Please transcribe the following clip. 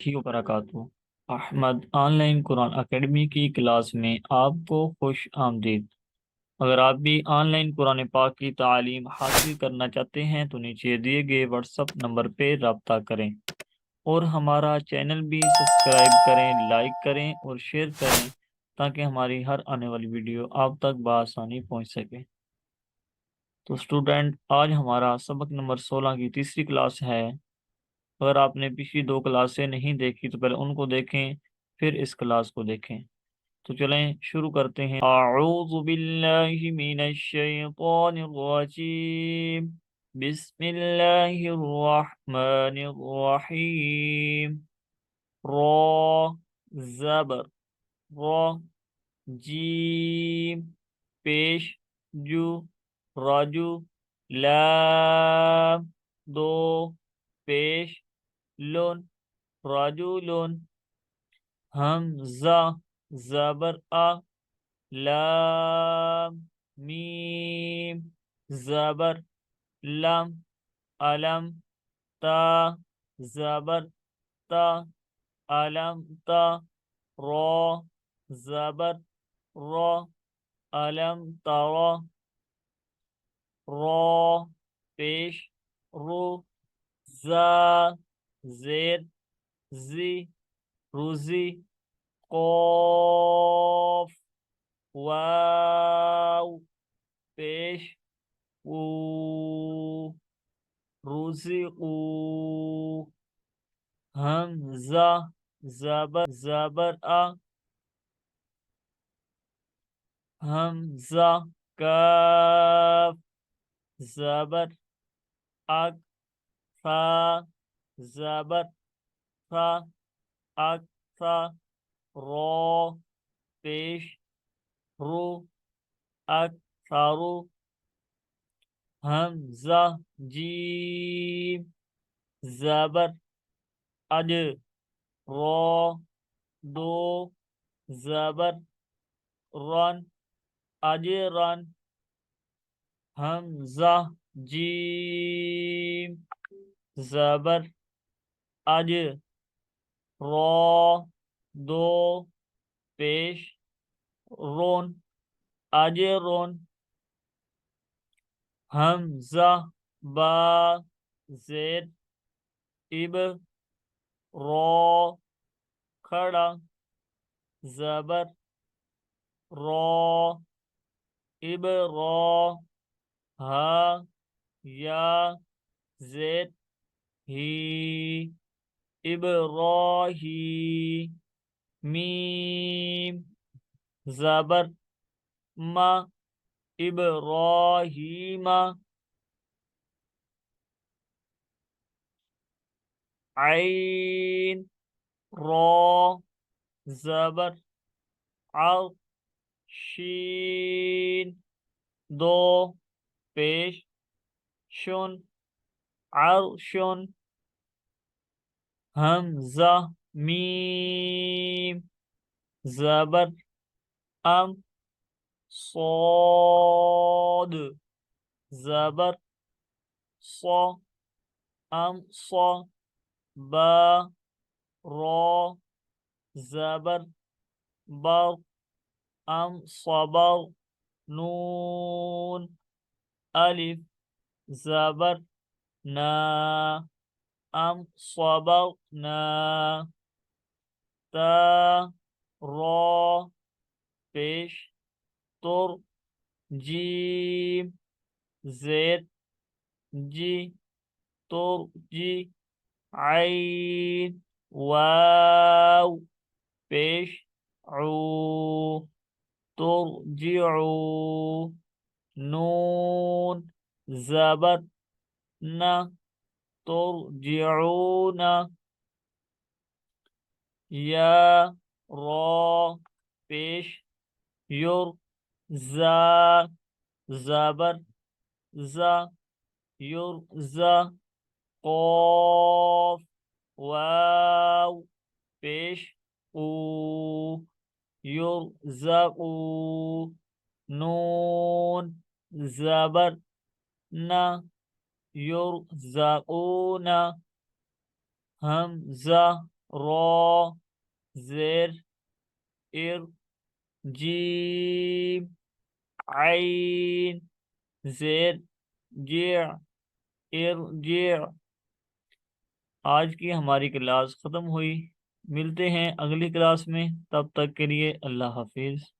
की वबरकातुहू। Ahmad online Quran academy की class में आपको खुश आमदीद। अगर आप भी ऑनलाइन कुरान पाक की तालीम हासिल करना चाहते हैं तो नीचे दिए गए व्हाट्सएप नंबर पे रब्ता करें और हमारा चैनल भी सब्सक्राइब करें, लाइक करें और शेयर करें ताकि हमारी हर आने वाली वीडियो आप तक बआसानी पहुंच सके। तो स्टूडेंट, आज हमारा सबक नंबर 16 की तीसरी क्लास है। अगर आपने पिछली दो क्लासें नहीं देखी तो पहले उनको देखें, फिर इस क्लास को देखें। तो चलें शुरू करते हैं। अऊज़ु बिल्लाहि मिनश शैतानिर रजीम। बिस्मिल्लाहिर रहमानिर रहीम। रा ज़बर रा, जीम पेश जू राजू, लाम दो पेश लुन राजुलुन, हमजा ज़बर आ, लाम मीम ज़बर लम, अलम ता ज़बर ता, अलम ता रा ज़बर रा, अलम तरा रा पेश रू, जा जेर जी रूजी, कौफ वाव पेश ऊ, रूजी ऊ, हमजा ज़बर आ, हमजा काफ ज़बर अक, फा ज़बर फा अक फा, रो पेश रू, अकफारू, हमजा जीम ज़बर अज, रो दो ज़बर रन अजरन, हमजा जीम ज़बर अज, रो दो पेश रोन अजरोन, हमजा बा जेर इब, रो खड़ा ज़बर रो, इब रो, हा या जेद ही, इब्राही, मीम ज़बर मा, इब्राहीमा, आइन रो ज़बर अल, शीन दो पेश शुन अर्शुन, हमजा मीम ज़बर अम, صاد ज़बर ص, अम ص, बा रो ज़बर बर, अम सबर, नून अलिफ ज़बर ना, अम सबर ना, ता रो पेश तुर, जीम जेद जी तुर जी, आइन वाव पेश ऊ, तुरजिउ, नून ज़बर न, तुरजिऊन, या रो पेश युर, जा ज़बर जा युर जा, कौफ वाव पेश ऊ, युरज़क़ू, नून ज़बर न, युरज़क़ून, हमज़ा रो, जेर, इर, जीम, आइन, जेर, जे, इर, जे। आज की हमारी क्लास ख़त्म हुई। मिलते हैं अगली क्लास में, तब तक के लिए अल्लाह हाफिज़।